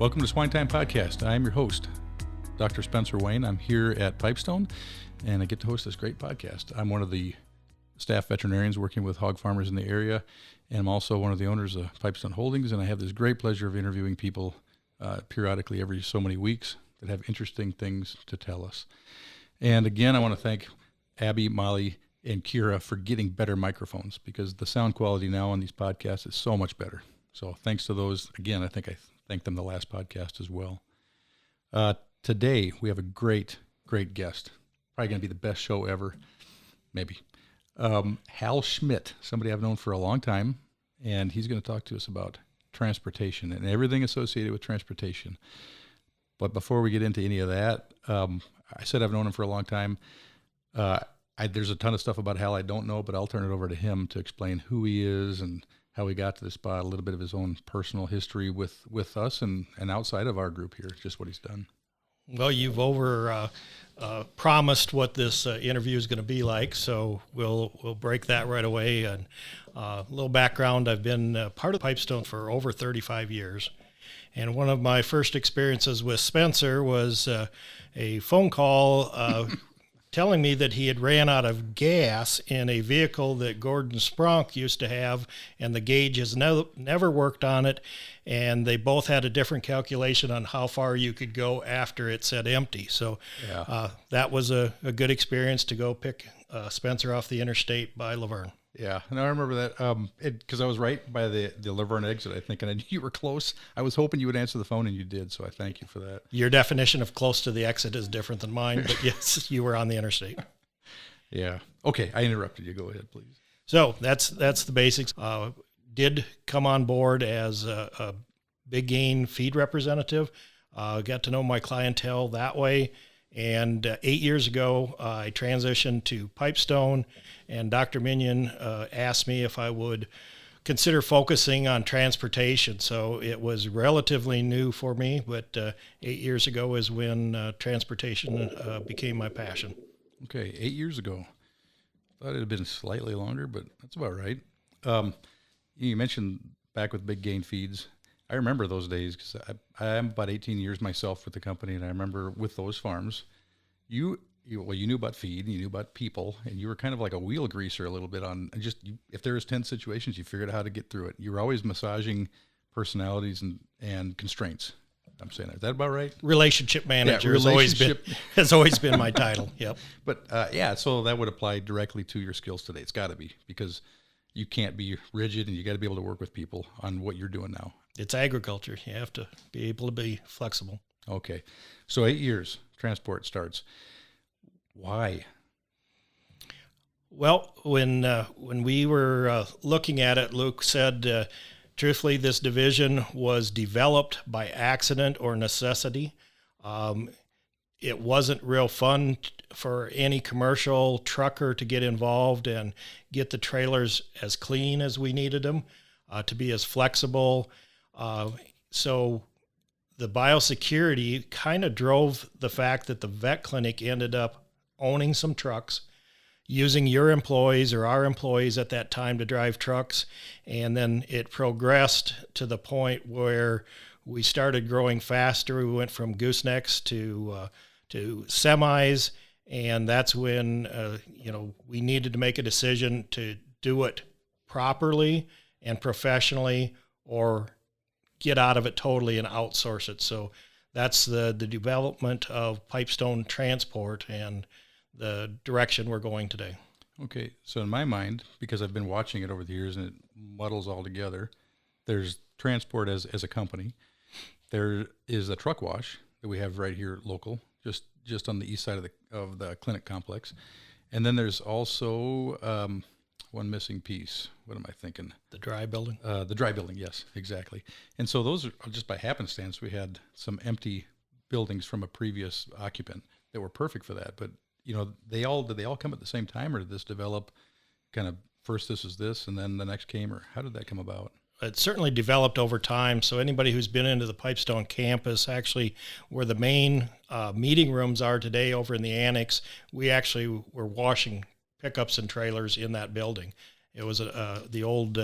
Welcome to SwineTime Podcast. I am your host, Dr. Spencer Wayne. I'm here at Pipestone, and I get to host this great podcast. I'm one of the staff veterinarians working with hog farmers in the area, and I'm also one of the owners of Pipestone Holdings, and I have this great pleasure of interviewing people periodically every so many weeks that have interesting things to tell us. And again, I want to thank Abby, Molly, and Kira for getting better microphones, because the sound quality now on these podcasts is so much better. So thanks to those. Again, I think I thanked them the last podcast as well. Today, we have a great guest. Probably going to be the best show ever, maybe. Hal Schmidt, somebody I've known for a long time, and he's going to talk to us about transportation and everything associated with transportation. But before we get into any of that, I said I've known him for a long time. There's a ton of stuff about Hal I don't know, but I'll turn it over to him to explain who he is and how he got to this spot, a little bit of his own personal history with us and outside of our group here, just what he's done. Well, you've promised what this interview is going to be like, so we'll break that right away. And a little background, I've been part of Pipestone for over 35 years. And one of my first experiences with Spencer was a phone call telling me that he had ran out of gas in a vehicle that Gordon Spronk used to have, and the gauge has never worked on it, and they both had a different calculation on how far you could go after it said empty. So that was a good experience to go pick Spencer off the interstate by Laverne. Yeah, and I remember that because I was right by the Laverne exit, I think, and I knew you were close. I was hoping you would answer the phone, and you did, so I thank you for that. Your definition of close to the exit is different than mine, but yes, you were on the interstate. Yeah. Okay, I interrupted you. Go ahead, please. So that's the basics. Did come on board as a big gain feed representative. Got to know my clientele that way. And 8 years ago, I transitioned to Pipestone, and Dr. Minion asked me if I would consider focusing on transportation. So it was relatively new for me, but 8 years ago is when transportation became my passion. Okay, 8 years ago. Thought it had been slightly longer, but that's about right. You mentioned back with big gain feeds. I remember those days because I'm about 18 years myself with the company, and I remember with those farms, you knew about feed, and you knew about people, and you were kind of like a wheel greaser a little bit on if there was 10 situations, you figured out how to get through it. You were always massaging personalities and constraints. I'm saying that. Is that about right? Relationship manager has always been my title. Yep. But so that would apply directly to your skills today. It's got to be, because you can't be rigid, and you got to be able to work with people on what you're doing now. It's agriculture. You have to be able to be flexible. Okay. So 8 years, transport starts. Why? Well, when we were looking at it, Luke said, truthfully, this division was developed by accident or necessity. It wasn't real fun for any commercial trucker to get involved and get the trailers as clean as we needed them, to be as flexible. So the biosecurity kind of drove the fact that the vet clinic ended up owning some trucks, using your employees or our employees at that time to drive trucks. And then it progressed to the point where we started growing faster. We went from goosenecks to semis. And that's when, we needed to make a decision to do it properly and professionally, or get out of it totally and outsource it. So that's the development of Pipestone Transport and the direction we're going today. Okay, so in my mind, because I've been watching it over the years and it muddles all together, there's transport as a company. There is a truck wash that we have right here local, just on the east side of the clinic complex. And then there's also one missing piece. What am I thinking? The dry building? The dry building, yes, exactly. And so those are just by happenstance. We had some empty buildings from a previous occupant that were perfect for that. But, did they all come at the same time, or did this develop kind of first this is this and then the next came, or how did that come about? It certainly developed over time. So anybody who's been into the Pipestone campus, actually where the main meeting rooms are today over in the annex, we actually were washing pickups and trailers in that building. It was the old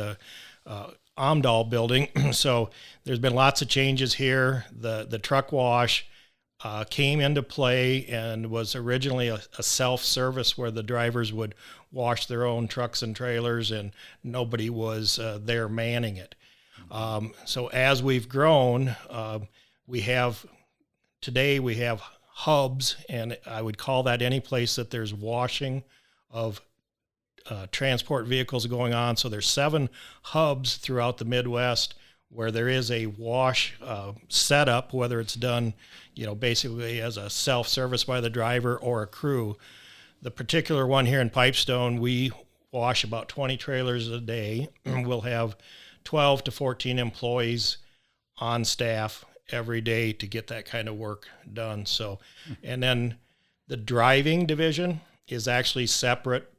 Amdahl building. So there's been lots of changes here. The truck wash came into play and was originally a self-service where the drivers would wash their own trucks and trailers and nobody was there manning it. So as we've grown, today we have hubs, and I would call that any place that there's washing of transport vehicles going on. So there's 7 hubs throughout the Midwest where there is a wash setup, whether it's done, basically as a self-service by the driver or a crew. The particular one here in Pipestone, we wash about 20 trailers a day. We'll have 12 to 14 employees on staff every day to get that kind of work done. So, and then the driving division is actually separate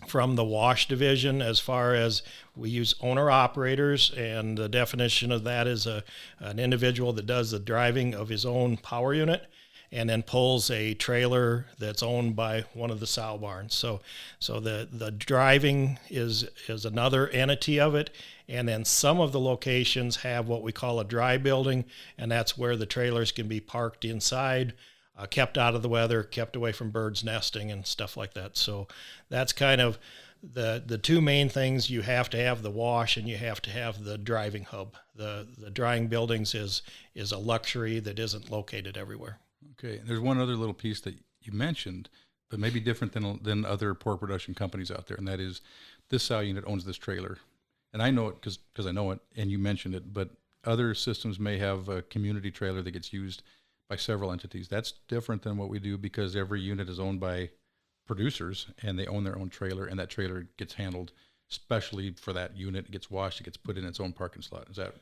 from the wash division as far as we use owner operators, and the definition of that is an individual that does the driving of his own power unit and then pulls a trailer that's owned by one of the sow barns. So the driving is another entity of it, and then some of the locations have what we call a dry building, and that's where the trailers can be parked inside, kept out of the weather, kept away from birds nesting and stuff like that. So that's kind of the 2 main things. You have to have the wash and you have to have the driving hub. The drying buildings is a luxury that isn't located everywhere. Okay. There's one other little piece that you mentioned, but maybe different than other pork production companies out there, and that is this sow unit owns this trailer. And I know it because I know it, and you mentioned it, but other systems may have a community trailer that gets used by several entities. That's different than what we do because every unit is owned by producers and they own their own trailer, and that trailer gets handled specially for that unit. It gets washed, it gets put in its own parking slot. Am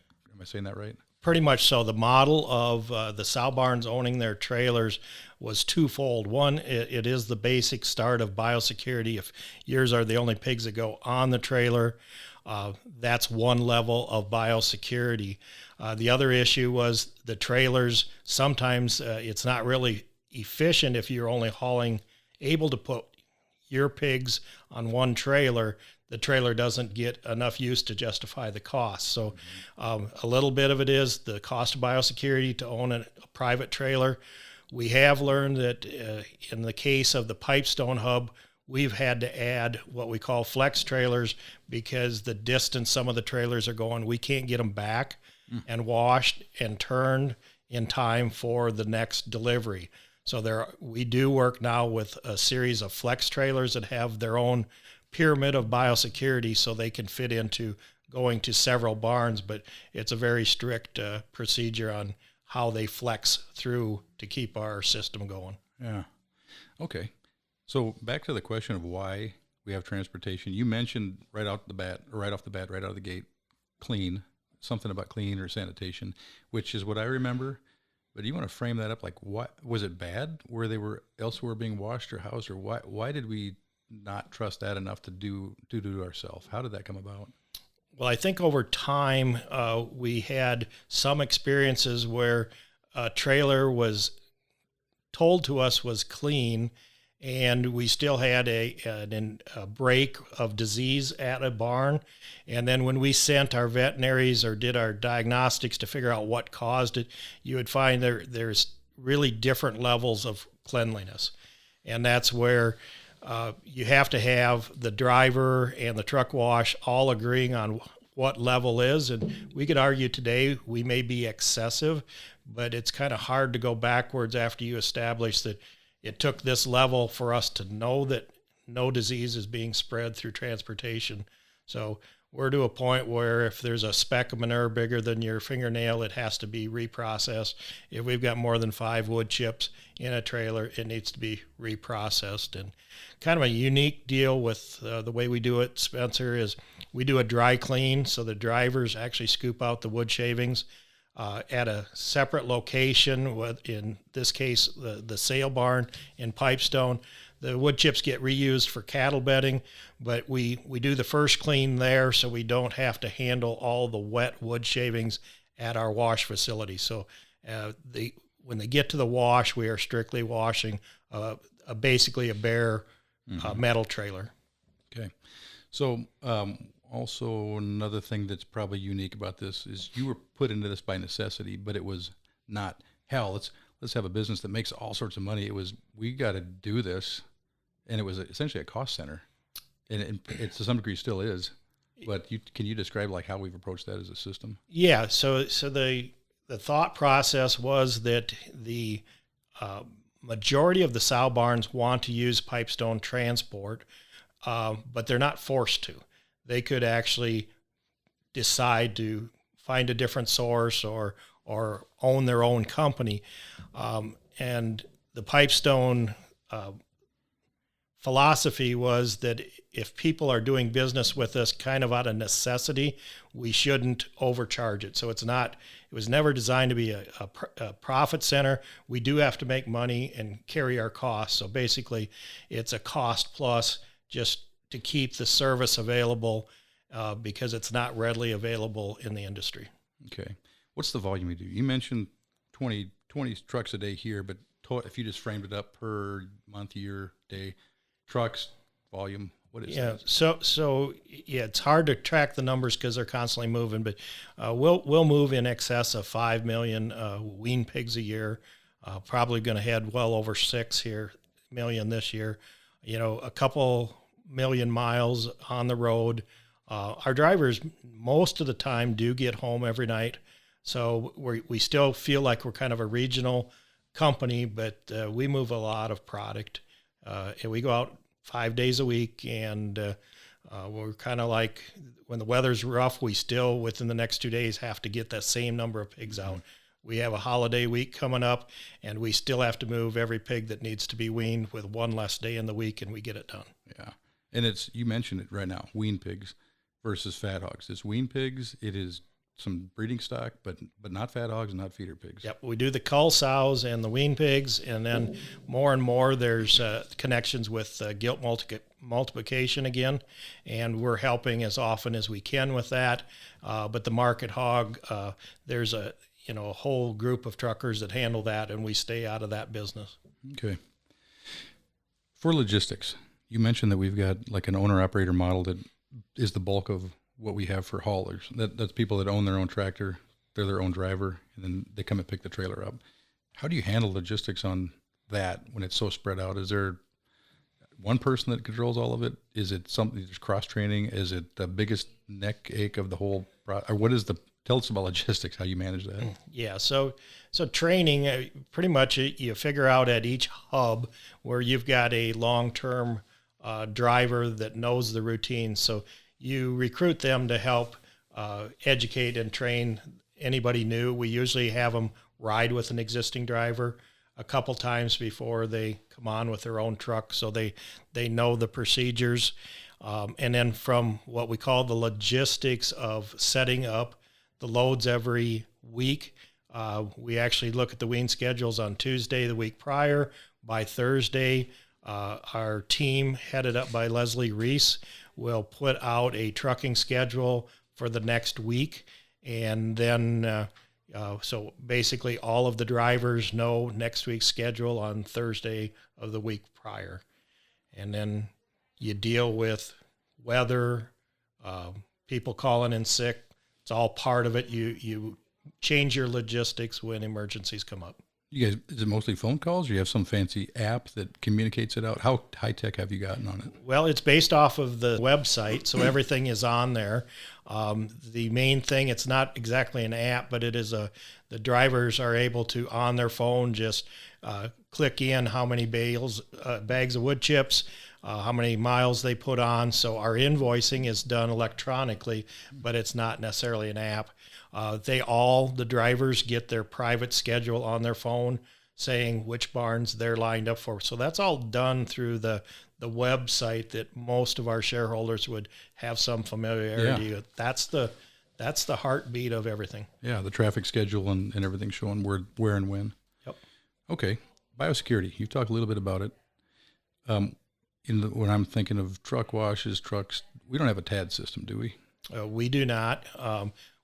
I saying that right? Pretty much so. The model of the sow barns owning their trailers was twofold. One, it is the basic start of biosecurity. If yours are the only pigs that go on the trailer, that's one level of biosecurity. The other issue was the trailers. Sometimes it's not really efficient if you're only able to put your pigs on one trailer. The trailer doesn't get enough use to justify the cost. So a little bit of it is the cost of biosecurity to own a private trailer. We have learned that in the case of the Pipestone hub, we've had to add what we call flex trailers because the distance some of the trailers are going, we can't get them back and washed and turned in time for the next delivery. So we do work now with a series of flex trailers that have their own pyramid of biosecurity so they can fit into going to several barns, but it's a very strict procedure on how they flex through to keep our system going. Yeah. Okay. So back to the question of why we have transportation. You mentioned right out of the gate, clean, something about clean or sanitation, which is what I remember. But do you want to frame that up? Like, what was it bad where they were elsewhere being washed or housed, or why did we not trust that enough to do it ourselves? How did that come about? Well, I think over time we had some experiences where a trailer was told to us was clean, and we still had a break of disease at a barn. And then when we sent our veterinaries or did our diagnostics to figure out what caused it, you would find there's really different levels of cleanliness. And that's where you have to have the driver and the truck wash all agreeing on what level is. And we could argue today we may be excessive, but it's kind of hard to go backwards after you establish that it took this level for us to know that no disease is being spread through transportation. So we're to a point where if there's a speck of manure bigger than your fingernail, it has to be reprocessed. If we've got more than 5 wood chips in a trailer, it needs to be reprocessed. And kind of a unique deal with the way we do it, Spencer, is we do a dry clean. So the drivers actually scoop out the wood shavings at a separate location. In this case, the sale barn in Pipestone. The wood chips get reused for cattle bedding, but we do the first clean there so we don't have to handle all the wet wood shavings at our wash facility. So when they get to the wash, we are strictly washing basically a bare metal trailer. Okay. So on also another thing that's probably unique about this is you were put into this by necessity, but it was not, hell, let's have a business that makes all sorts of money. It was, we got to do this. And it was essentially a cost center. And it to some degree still is. But can you describe like how we've approached that as a system? Yeah. So the thought process was that the majority of the sow barns want to use Pipestone Transport, but they're not forced to. They could actually decide to find a different source or own their own company. And the Pipestone philosophy was that if people are doing business with us kind of out of necessity, we shouldn't overcharge it. So it was never designed to be a profit center. We do have to make money and carry our costs. So basically it's a cost plus just to keep the service available because it's not readily available in the industry. Okay. What's the volume you do? You mentioned 20 trucks a day here, but if you just framed it up per month, year, day, trucks, volume, what is that? So it's hard to track the numbers because they're constantly moving, but we'll move in excess of 5 million wean pigs a year. Probably going to head well over 6 million this year. A couple million miles on the road. Our drivers most of the time do get home every night, so we still feel like we're kind of a regional company, but we move a lot of product, and we go out 5 days a week, and we're kind of like when the weather's rough, we still within the next 2 days have to get that same number of pigs out. We have a holiday week coming up, and we still have to move every pig that needs to be weaned with one less day in the week, and we get it done. Yeah, and you mentioned it right now, wean pigs versus fat hogs. It's wean pigs. It is some breeding stock, but not fat hogs and not feeder pigs. Yep, we do the cull sows and the wean pigs, and then more and more there's connections with gilt multiplication again, and we're helping as often as we can with that. But the market hog, there's a whole group of truckers that handle that, and we stay out of that business. Okay. For logistics, you mentioned that we've got like an owner-operator model that is the bulk of what we have for haulers. That's people that own their own tractor, they're their own driver, and then they come and pick the trailer up. How do you handle logistics on that when it's so spread out? Is there one person that controls all of it? Is it something, there's cross-training? Is it the biggest neck ache of the whole or what is tell us about logistics, how you manage that? Yeah, so training, pretty much you figure out at each hub where you've got a long-term driver that knows the routine. So you recruit them to help educate and train anybody new. We usually have them ride with an existing driver a couple times before they come on with their own truck, so they know the procedures. And then from what we call the logistics of setting up the loads every week, we actually look at the wean schedules on Tuesday the week prior. By Thursday, our team, headed up by Leslie Reese, will put out a trucking schedule for the next week. And then, so basically all of the drivers know next week's schedule on Thursday of the week prior. And then you deal with weather, people calling in sick. It's all part of it. You change your logistics when emergencies come up. You guys, is it mostly phone calls, or you have some fancy app that communicates it out? How high tech have you gotten on it? Well, it's based off of the website, so everything is on there. The main thing, it's not exactly an app, but it is the drivers are able to, on their phone, just click in how many bags of wood chips, how many miles they put on. So our invoicing is done electronically, but it's not necessarily an app. The drivers get their private schedule on their phone saying which barns they're lined up for. So that's all done through the website that most of our shareholders would have some familiarity with. That's the heartbeat of everything. Yeah, the traffic schedule and everything showing where and when. Yep. Okay. Biosecurity. You talked a little bit about it. When I'm thinking of truck washes, trucks, we don't have a TAD system, do we? We do not.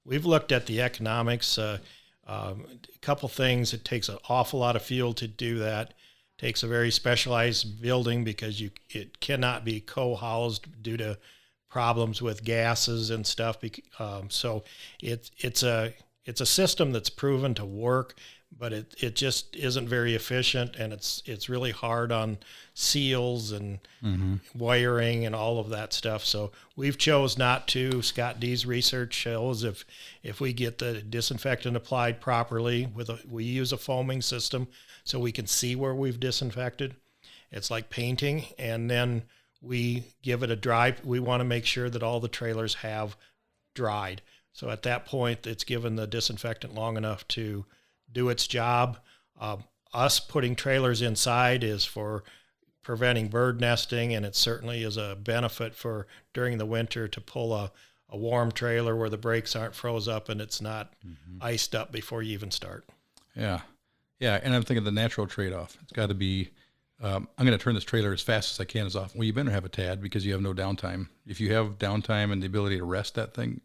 We've looked at the economics. A couple things. It takes an awful lot of fuel to do that. It takes a very specialized building because it cannot be co-housed due to problems with gases and stuff. So it's a system that's proven to work, but it just isn't very efficient, and it's really hard on seals and wiring and all of that stuff. So we've chose not to. Scott D's research shows if we get the disinfectant applied properly we use a foaming system so we can see where we've disinfected. It's like painting, and then we give it a dry. We want to make sure that all the trailers have dried. So at that point, it's given the disinfectant long enough to do its job. Us putting trailers inside is for preventing bird nesting, and it certainly is a benefit for during the winter to pull a warm trailer where the brakes aren't froze up and it's not iced up before you even start. Yeah. Yeah, and I'm thinking the natural trade-off. It's got to be, I'm going to turn this trailer as fast as I can as often. Well, you better have a TAD because you have no downtime. If you have downtime and the ability to rest that thing,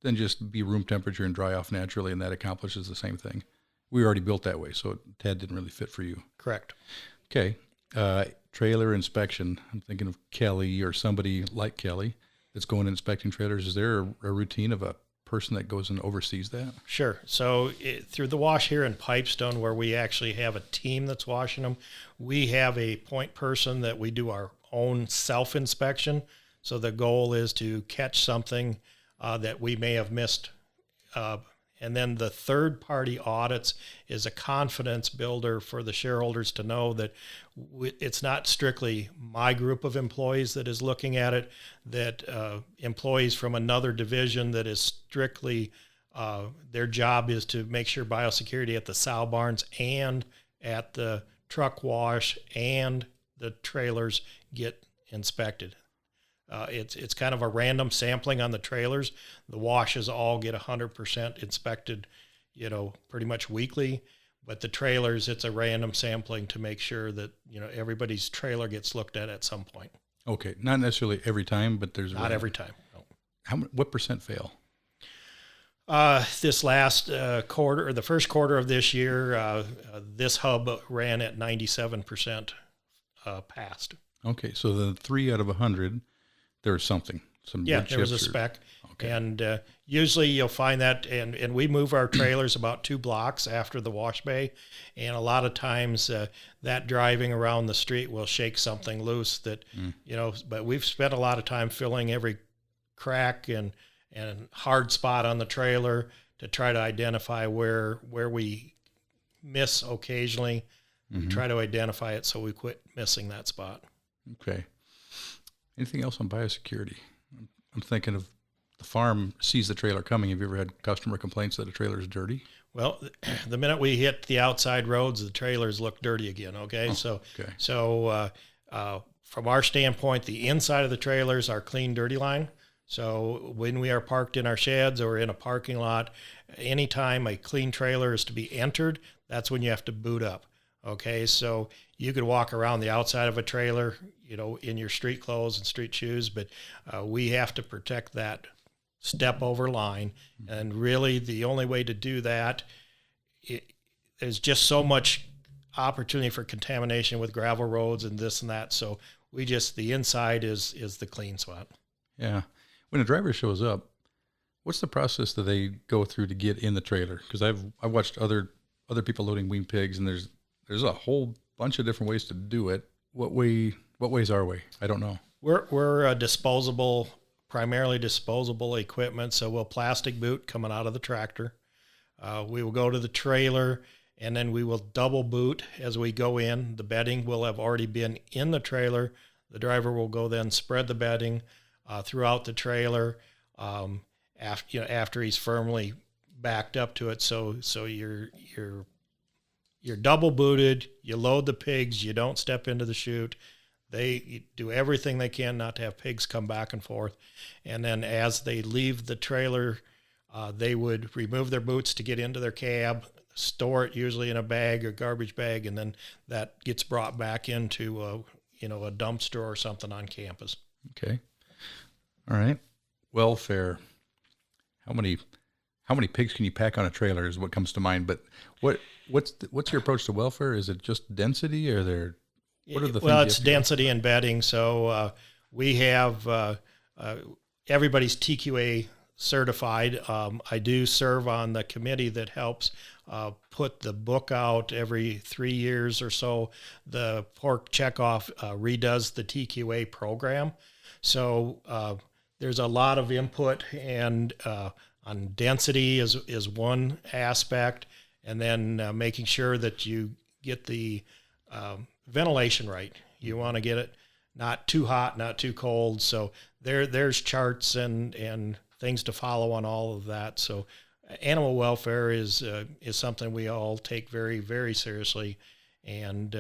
then just be room temperature and dry off naturally, and that accomplishes the same thing. We were already built that way, so TAD didn't really fit for you. Correct. Okay. Trailer inspection. I'm thinking of Kelly or somebody like Kelly that's going and inspecting trailers. Is there a routine of a person that goes and oversees that? Sure. So through the wash here in Pipestone, where we actually have a team that's washing them, we have a point person that we do our own self-inspection. So the goal is to catch something that we may have missed. And then the third-party audits is a confidence builder for the shareholders to know that it's not strictly my group of employees that is looking at it, that employees from another division that is strictly, their job is to make sure biosecurity at the sow barns and at the truck wash and the trailers get inspected. It's kind of a random sampling on the trailers. The washes all get 100% inspected, pretty much weekly. But the trailers, it's a random sampling to make sure that, everybody's trailer gets looked at some point. Okay. Not necessarily every time, but there's not every time. No. What percent fail? This last quarter, or the first quarter of this year, this hub ran at 97% passed. Okay. So the 3 out of 100, there was something. There was a spec. Okay. And usually you'll find that, and we move our trailers about 2 blocks after the wash bay, and a lot of times that driving around the street will shake something loose that, but we've spent a lot of time filling every crack and hard spot on the trailer to try to identify where we miss occasionally, try to identify it so we quit missing that spot. Okay. Anything else on biosecurity? I'm thinking of the farm sees the trailer coming. Have you ever had customer complaints that a trailer is dirty? Well, the minute we hit the outside roads, the trailers look dirty again. Okay. So from our standpoint, the inside of the trailers are clean, dirty line. So when we are parked in our sheds or in a parking lot, anytime a clean trailer is to be entered, that's when you have to boot up. Okay, so you could walk around the outside of a trailer, in your street clothes and street shoes, but we have to protect that step over line. And really the only way to do that, there's just so much opportunity for contamination with gravel roads and this and that. So the inside is the clean spot. Yeah. When a driver shows up, what's the process that they go through to get in the trailer? Because I've watched other people loading wean pigs, and there's a whole bunch of different ways to do it. What way's our way? I don't know. We're a primarily disposable equipment. So we'll plastic boot coming out of the tractor. We will go to the trailer, and then we will double boot as we go in. The bedding will have already been in the trailer. The driver will go then spread the bedding throughout the trailer after he's firmly backed up to it. So you're double booted, you load the pigs, you don't step into the chute. They do everything they can not to have pigs come back and forth. And then as they leave the trailer, they would remove their boots to get into their cab, store it usually in a bag or garbage bag, and then that gets brought back into a dumpster or something on campus. Okay. All right. Welfare. How many pigs can you pack on a trailer is what comes to mind, but what's your approach to welfare? Is it just density, or what are the things? Well, it's density and bedding. So we have everybody's TQA certified. I do serve on the committee that helps put the book out every 3 years or so. The Pork Checkoff redoes the TQA program. So there's a lot of input, and on density is one aspect, and then making sure that you get the ventilation right. You want to get it not too hot, not too cold. So there's charts and things to follow on all of that. So animal welfare is something we all take very, very seriously, and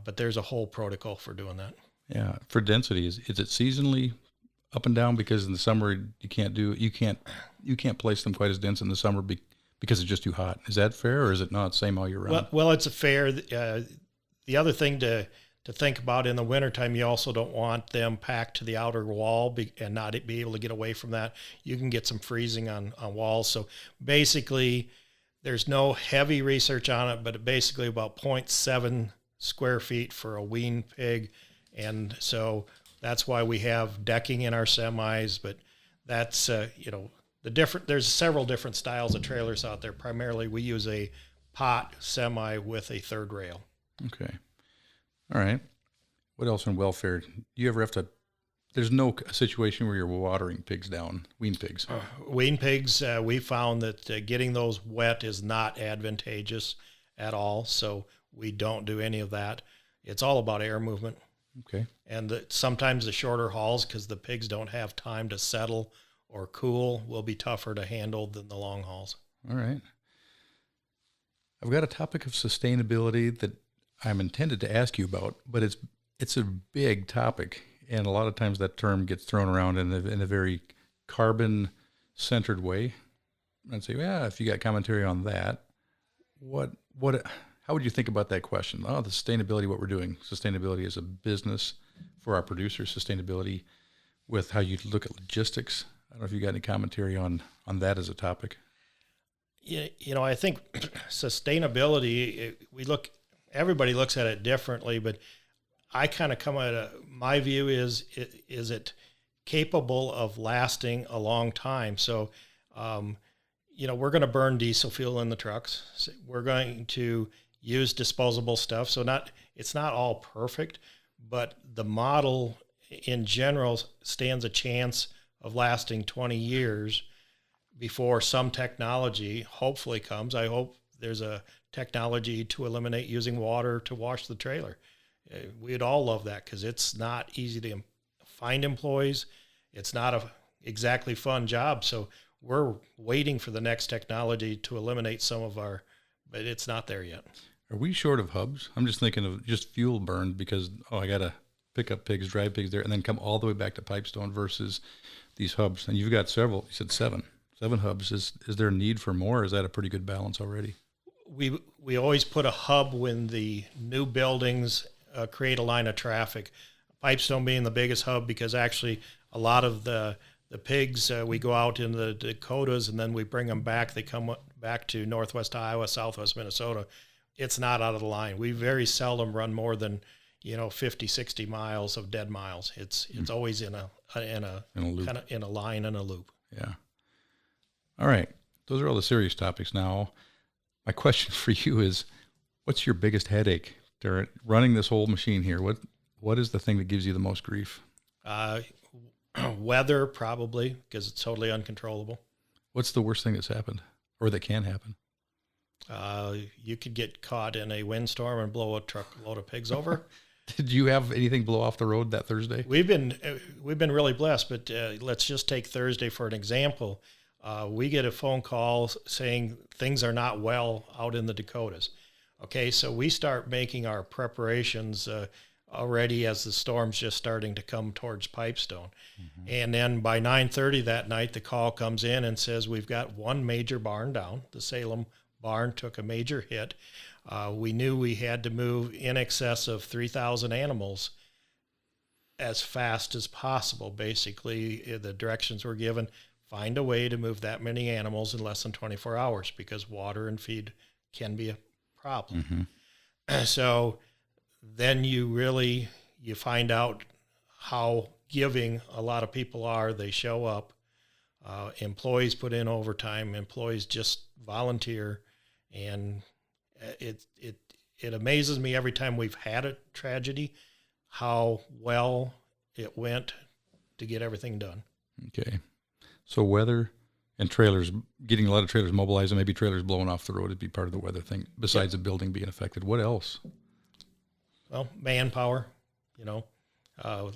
but there's a whole protocol for doing that. Yeah, for density, is it seasonally up and down? Because in the summer you can't place them quite as dense in the summer because it's just too hot. Is that fair, or is it not same all year round? Well, it's a fair. The other thing to think about in the wintertime, you also don't want them packed to the outer wall and not be able to get away from that. You can get some freezing on walls. So basically, there's no heavy research on it, but basically about 0.7 square feet for a wean pig. And so that's why we have decking in our semis, but that's, there's several different styles of trailers out there. Primarily, we use a pot semi with a third rail. Okay. All right. What else in welfare? Do you ever have to, there's no situation where you're watering pigs down, wean pigs? Wean pigs, we found that getting those wet is not advantageous at all. So we don't do any of that. It's all about air movement. Okay. And sometimes the shorter hauls, because the pigs don't have time to settle or cool, will be tougher to handle than the long hauls. All right. I've got a topic of sustainability that I'm intended to ask you about, but it's a big topic, and a lot of times that term gets thrown around in a very carbon-centered way. I'd say, yeah, if you got commentary on that, how would you think about that question? Oh, the sustainability, what we're doing. Sustainability as a business for our producers, sustainability with how you look at logistics. I don't know if you got any commentary on that as a topic. Yeah, I think sustainability, everybody looks at it differently, but I kind of come at my view is it capable of lasting a long time? So, we're going to burn diesel fuel in the trucks. So we're going to use disposable stuff. So it's not all perfect, but the model in general stands a chance of lasting 20 years before some technology hopefully comes. I hope there's a technology to eliminate using water to wash the trailer. We'd all love that, because it's not easy to find employees. It's not a exactly fun job. So we're waiting for the next technology to eliminate some of but it's not there yet. Are we short of hubs? I'm just thinking of just fuel burned because, I got to pick up pigs, drive pigs there, and then come all the way back to Pipestone versus these hubs. And you've got several, you said seven hubs. Is there a need for more, or is that a pretty good balance already? We always put a hub when the new buildings create a line of traffic. Pipestone being the biggest hub, because actually a lot of the pigs, we go out in the Dakotas and then we bring them back. They come back to northwest Iowa, southwest Minnesota. It's not out of the line. We very seldom run more than 50, 60 miles of dead miles. It's always in a loop. Kind of in a line and a loop. Yeah. All right. Those are all the serious topics now. My question for you is, what's your biggest headache during running this whole machine here? What is the thing that gives you the most grief? Weather, probably, because it's totally uncontrollable. What's the worst thing that's happened, or that can happen? You could get caught in a windstorm and blow a truckload of pigs over. Did you have anything blow off the road that Thursday? We've been really blessed, but let's just take Thursday for an example. We get a phone call saying things are not well out in the Dakotas. Okay, so we start making our preparations already as the storm's just starting to come towards Pipestone. Mm-hmm. And then by 9:30 that night, the call comes in and says we've got one major barn down. The Salem barn took a major hit. We knew we had to move in excess of 3,000 animals as fast as possible. Basically, the directions were given, find a way to move that many animals in less than 24 hours because water and feed can be a problem. Mm-hmm. So then you find out how giving a lot of people are. They show up. Employees put in overtime. Employees just volunteer, and it amazes me every time we've had a tragedy how well it went to get everything done. Okay. So weather and trailers, getting a lot of trailers mobilized and maybe trailers blowing off the road would be part of the weather thing, besides the building being affected. What else? Well, manpower,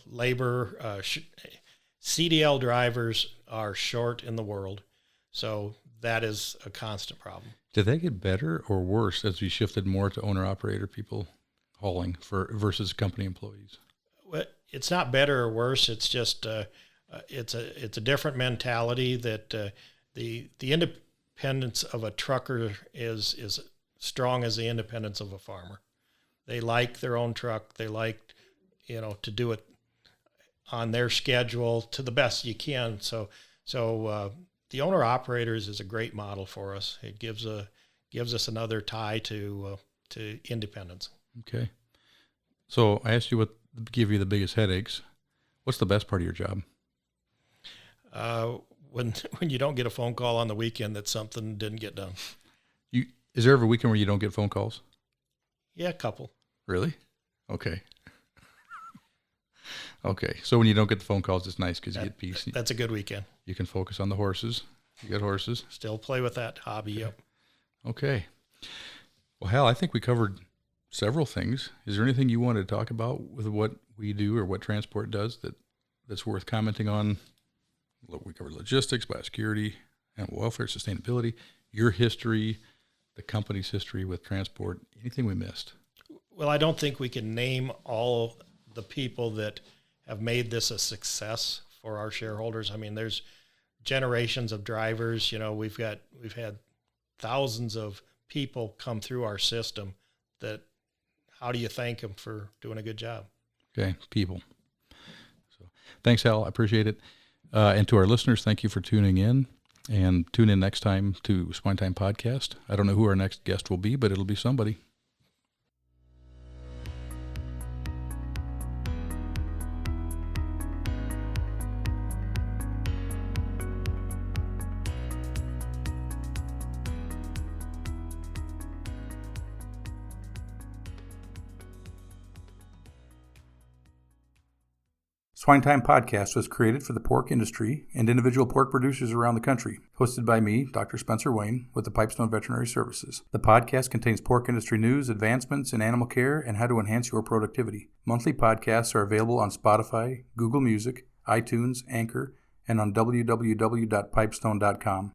labor. CDL drivers are short in the world, so that is a constant problem. Did they get better or worse as we shifted more to owner-operator people hauling versus company employees? Well, it's not better or worse. It's just it's a different mentality that the independence of a trucker is strong as the independence of a farmer. They like their own truck. They like to do it on their schedule to the best you can. So the owner operators is a great model for us. It gives us another tie to independence. Okay. So I asked you what give you the biggest headaches. What's the best part of your job? When you don't get a phone call on the weekend that something didn't get done. Is there ever a weekend where you don't get phone calls? Yeah, a couple. Really? Okay. Okay. So when you don't get the phone calls, it's nice because you get peace. That's a good weekend. You can focus on the horses. You got horses. Still play with that hobby. Okay. Yep. Okay. Well, Hal, I think we covered several things. Is there anything you wanted to talk about with what we do or what transport does that's worth commenting on? We covered logistics, biosecurity, animal welfare, sustainability, your history, the company's history with transport. Anything we missed? Well, I don't think we can name all the people that have made this a success for our shareholders. I mean, there's generations of drivers. We've had thousands of people come through our system. That how do you thank them for doing a good job? Okay, people. So, thanks, Hal. I appreciate it. And to our listeners, thank you for tuning in. And tune in next time to SwineTime Podcast. I don't know who our next guest will be, but it'll be somebody. SwineTime Podcast was created for the pork industry and individual pork producers around the country. Hosted by me, Dr. Spencer Wayne, with the Pipestone Veterinary Services. The podcast contains pork industry news, advancements in animal care, and how to enhance your productivity. Monthly podcasts are available on Spotify, Google Music, iTunes, Anchor, and on www.pipestone.com.